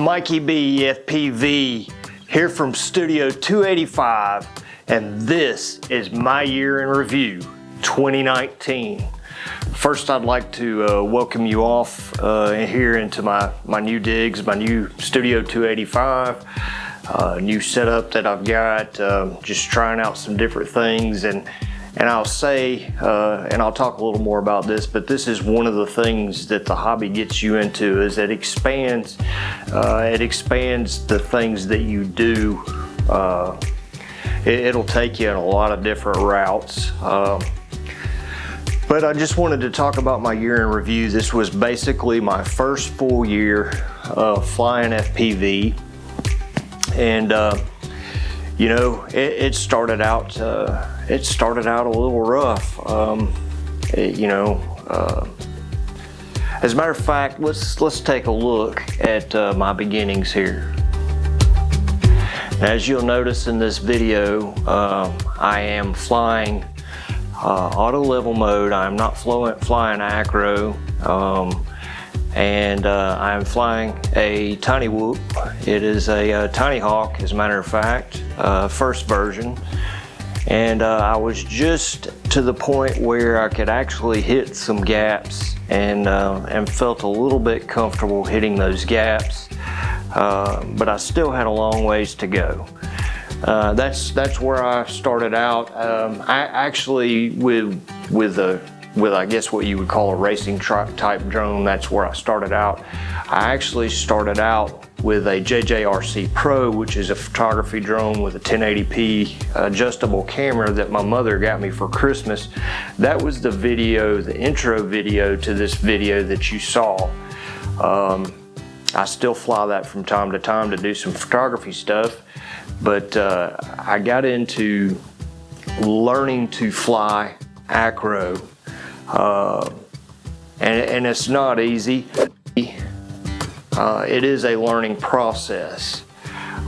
Mikey B, FPV, here from Studio 285, and this is my year in review, 2019. First, I'd like to welcome you off here into my new digs, my new Studio 285, new setup that I've got, just trying out some different things, and I'll say, and I'll talk a little more about this, but this is one of the things that the hobby gets you into, is it expands the things that you do. It'll take you in a lot of different routes. But I just wanted to talk about my year in review. This was basically my first full year flying FPV, and you know, it started out a little rough. You know, as a matter of fact, let's take a look at my beginnings here. As you'll notice in this video, I am flying auto level mode. I'm not flying acro, and I'm flying a Tiny Whoop. It is a Tiny Hawk, as a matter of fact, first version. And I was just to the point where I could actually hit some gaps, and felt a little bit comfortable hitting those gaps, but I still had a long ways to go. That's where I started out. I actually with I guess what you would call a racing type drone. That's where I started out. I actually started out with a JJRC Pro, which is a photography drone with a 1080p adjustable camera that my mother got me for Christmas. That was the video, the intro video to this video that you saw. I still fly that from time to time to do some photography stuff, but I got into learning to fly acro, and it's not easy. It is a learning process.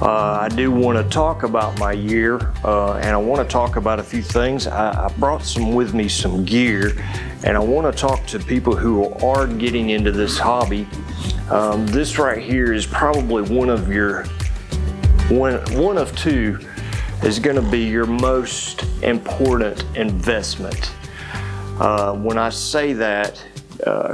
I do want to talk about my year, and I want to talk about a few things. I brought with me some gear, and I want to talk to people who are getting into this hobby. This right here is probably one of two is going to be your most important investment. When I say that,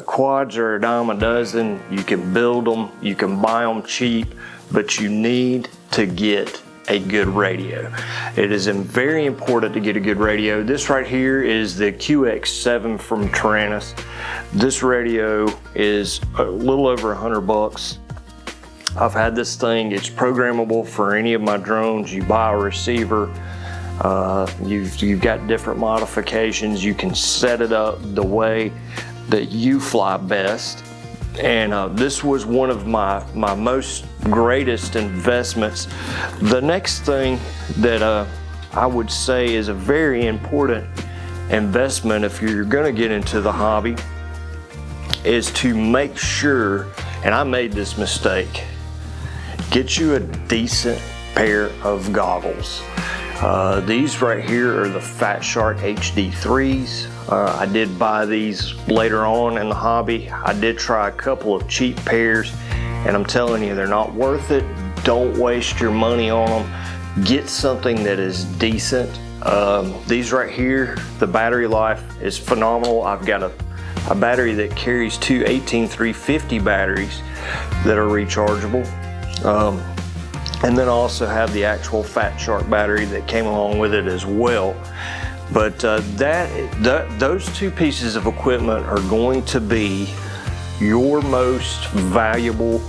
quads are a dime a dozen. You can build them, you can buy them cheap, but you need to get a good radio. It is very important to get a good radio. This right here is the QX7 from Taranis. This radio is a little over $100. I've had this thing. It's programmable for any of my drones. You buy a receiver. You've got different modifications. You can set it up the way that you fly best. And this was one of my most greatest investments. The next thing that I would say is a very important investment if you're going to get into the hobby is to make sure, and I made this mistake, get you a decent pair of goggles. These right here are the Fat Shark HD3s. I did buy these later on in the hobby. I did try a couple of cheap pairs, and I'm telling you, they're not worth it. Don't waste your money on them. Get something that is decent. These right here, the battery life is phenomenal. I've got a battery that carries two 18350 batteries that are rechargeable. And then I also have the actual Fat Shark battery that came along with it as well. But those two pieces of equipment are going to be your most valuable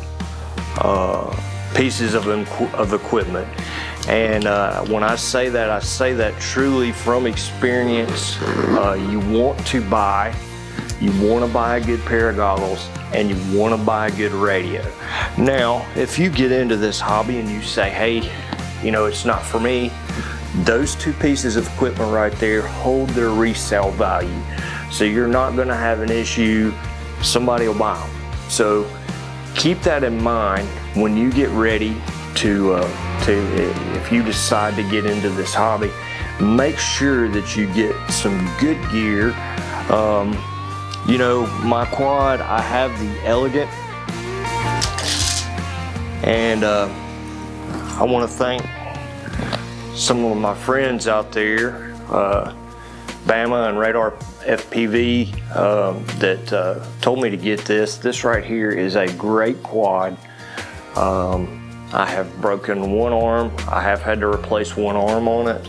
pieces of equipment. And when I say that truly from experience. You want to buy a good pair of goggles, and you want to buy a good radio. Now, if you get into this hobby and you say, hey, you know, it's not for me, those two pieces of equipment right there hold their resale value. So you're not going to have an issue. Somebody will buy them. So keep that in mind when you get ready if you decide to get into this hobby. Make sure that you get some good gear. You know, my quad, I have the Elegant, And I want to thank some of my friends out there, Bama and Radar FPV, that told me to get this. This right here is a great quad. I have broken one arm. I have had to replace one arm on it.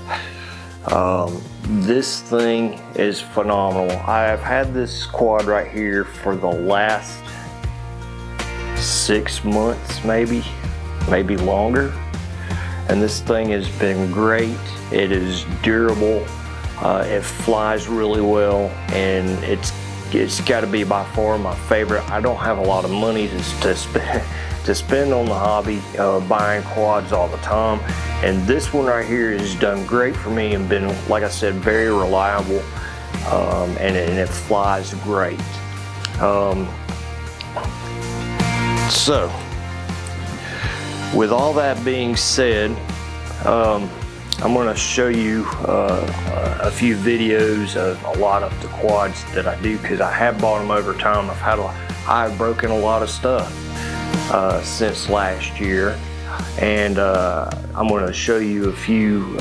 This thing is phenomenal. I have had this quad right here for the last 6 months, maybe longer. And this thing has been great. It is durable. It flies really well, and it's got to be by far my favorite. I don't have a lot of money to spend on the hobby, buying quads all the time, and this one right here has done great for me and been, like I said, very reliable, and it flies great. So with all that being said, I'm going to show you a few videos of a lot of the quads that I do, because I have bought them over time. I've broken a lot of stuff since last year, and I'm going to show you a few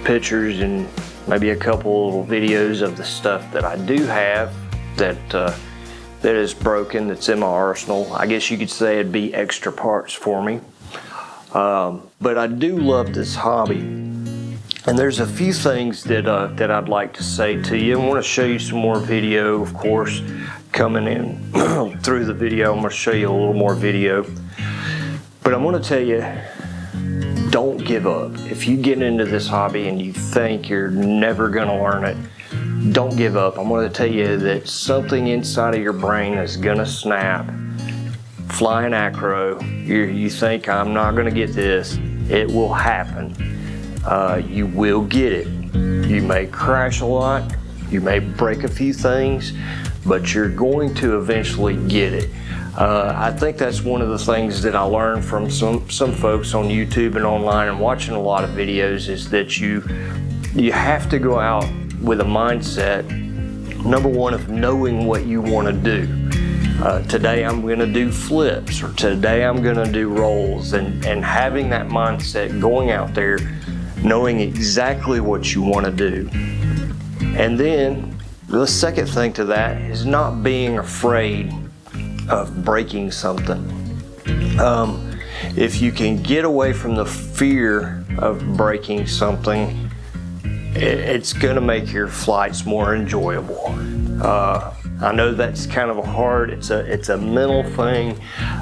pictures and maybe a couple little videos of the stuff that I do have that is broken, that's in my arsenal. I guess you could say it'd be extra parts for me. But I do love this hobby, and there's a few things that I'd like to say to you. I want to show you some more video, of course, coming in through the video. I'm going to show you a little more video, but I'm going to tell you, don't give up. If you get into this hobby and you think you're never going to learn it, don't give up. I'm going to tell you that something inside of your brain is going to snap. Flying acro, you think, I'm not going to get this. It will happen. You will get it. You may crash a lot, you may break a few things, but you're going to eventually get it. I think that's one of the things that I learned from some folks on YouTube and online and watching a lot of videos, is that you have to go out with a mindset, number one, of knowing what you want to do. Today I'm going to do flips, or today I'm going to do rolls, and having that mindset, going out there, knowing exactly what you want to do. And then the second thing to that is not being afraid of breaking something. If you can get away from the fear of breaking something, it's going to make your flights more enjoyable. I know that's kind of hard. It's a mental thing.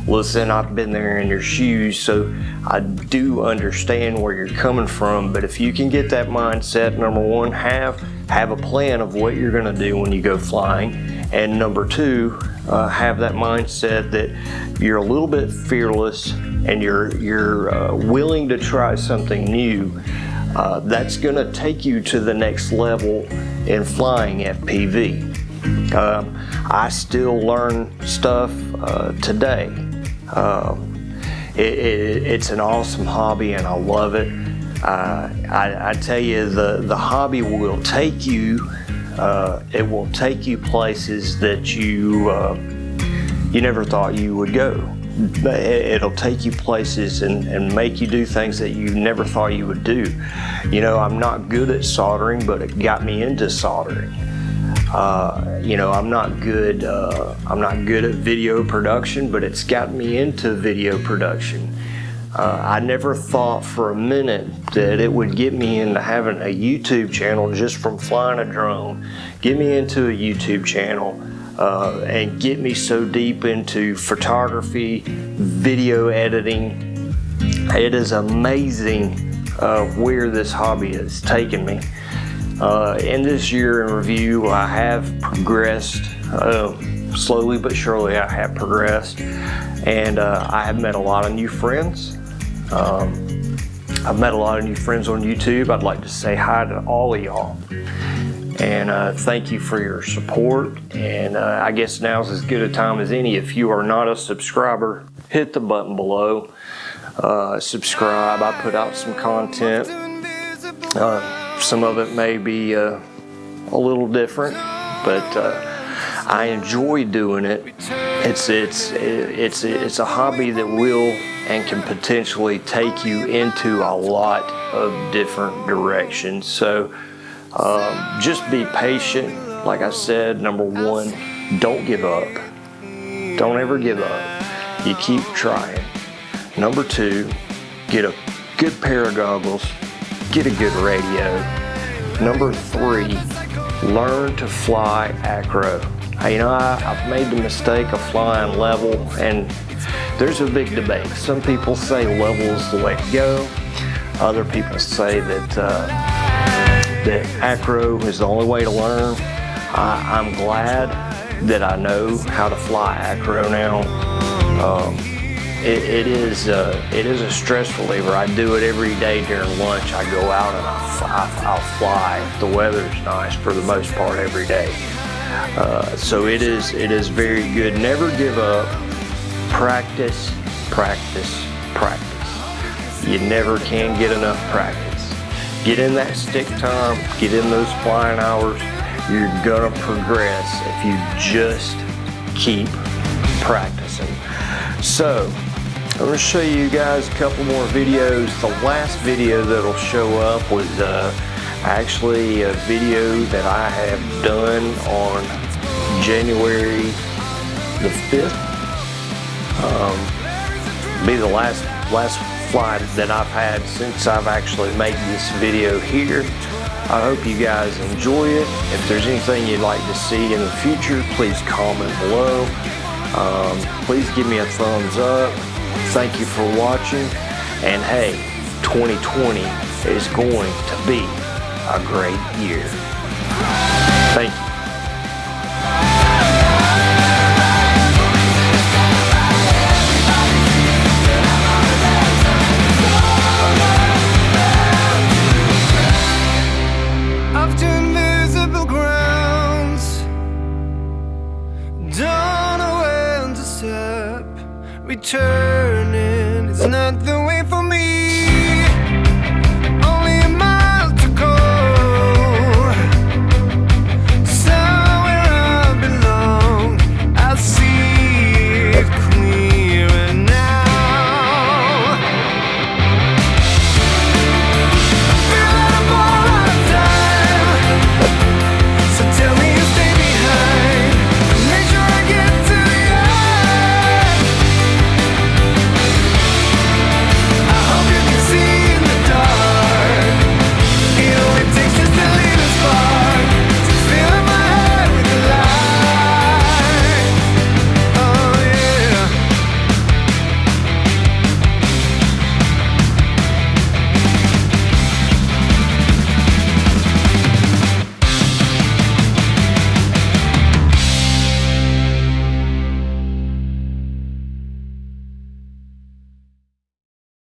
Listen, I've been there in your shoes, so I do understand where you're coming from. But if you can get that mindset, number one, have a plan of what you're going to do when you go flying, and number two, have that mindset that you're a little bit fearless and you're willing to try something new. That's going to take you to the next level in flying FPV. I still learn stuff today. It's an awesome hobby, and I love it. I tell you, the hobby will take you. It will take you places that you never thought you would go. It'll take you places and make you do things that you never thought you would do. You know, I'm not good at soldering, but it got me into soldering. I'm not good at video production, but it's got me into video production. I never thought for a minute that it would get me into having a YouTube channel just from flying a drone, get me into a YouTube channel, and get me so deep into photography, video editing. It is amazing where this hobby has taken me. In this year in review, I have progressed, slowly but surely I have progressed, and I have met a lot of new friends. I've met a lot of new friends on YouTube. I'd like to say hi to all of y'all, and thank you for your support. And I guess now's as good a time as any. If you are not a subscriber, hit the button below, subscribe. I put out some content. Some of it may be a little different, but I enjoy doing it. It's a hobby that will and can potentially take you into a lot of different directions. So just be patient. Like I said, number one, don't give up. Don't ever give up. You keep trying. Number two, get a good pair of goggles, get a good radio. Number three, learn to fly acro. You know, I've made the mistake of flying level, and there's a big debate. Some people say level is the way to go. Other people say that that acro is the only way to learn. I'm glad that I know how to fly acro now. It is a stress reliever. I do it every day during lunch. I go out and I'll fly. The weather's nice for the most part every day. So it is very good. Never give up. Practice, practice, practice. You never can get enough practice. Get in that stick time, get in those flying hours. You're gonna progress if you just keep practicing. So I'm gonna show you guys a couple more videos. The last video that'll show up was actually a video that I have done on January the 5th. Be the last flight that I've had since I've actually made this video here. I hope you guys enjoy it. If there's anything you'd like to see in the future, please comment below. Please give me a thumbs up. Thank you for watching. And hey, 2020 is going to be a great year. Thank you.